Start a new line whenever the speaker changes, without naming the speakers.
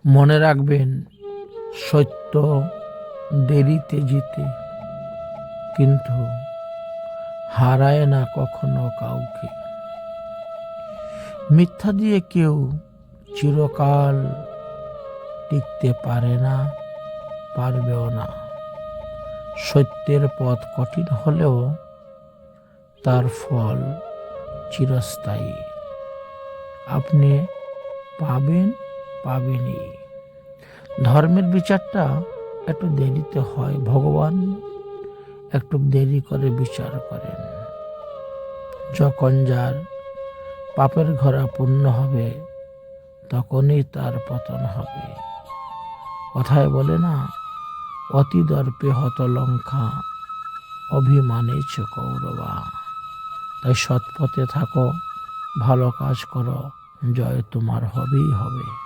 মনে রাখবেন, সত্য দেরিতে জিতে, কিন্তু হারায় না কখনো কাউকে। মিথ্যা দিয়ে কেউ চিরকাল টিকতে পারে না, পারবেও না। সত্যের পথ কঠিন হলেও তার ফল চিরস্থায়ী। আপনি পাবেনই। ধর্মের বিচারটা একটু দেরিতে হয়, ভগবান একটু দেরি করে বিচার করেন। যখন যার পাপের ঘোড়া পূর্ণ হবে, তখনই তার পতন হবে। কথায় বলে না, অতি দর্পে হত লঙ্কা, অভিমানে চ কৌরবা। তাই সৎপথে থাকো, ভালো কাজ করো, জয় তোমার হবেই হবে।